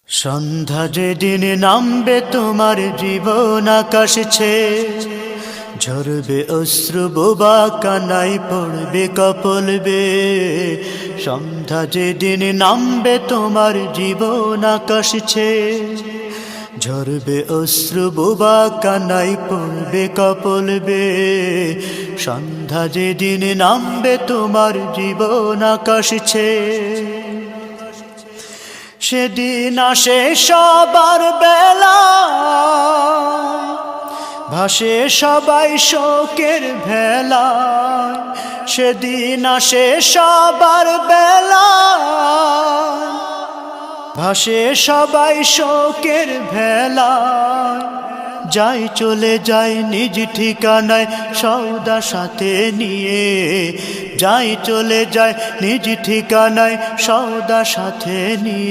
সন্ধ্যা যেদিন নামবে তোমার জীবন আকাশ ছেয়ে, ঝরবে অশ্রু বোবা কানাই পড়বে কপল বেয়ে। সন্ধ্যা যেদিন নামবে তোমার জীবন আকাশ ছেয়ে, ঝরবে অশ্রু বোবা কানাই পড়বে কপল বেয়ে। সন্ধ্যা যেদিন নামবে তোমার জীবন আকাশ ছেয়ে, সেদিন আসে সবার বেলা, ভাসে সবাই শোকের ভেলা। সেদিন আসে সবার বেলা, ভাসে সবাই শোকের ভেলা। যাই চলে যাই নিজ ঠিকানায় সওদা সাথে নিয়ে, যাই চলে যায় নিজ ঠিকানায় সওদা সাথে নিয়ে।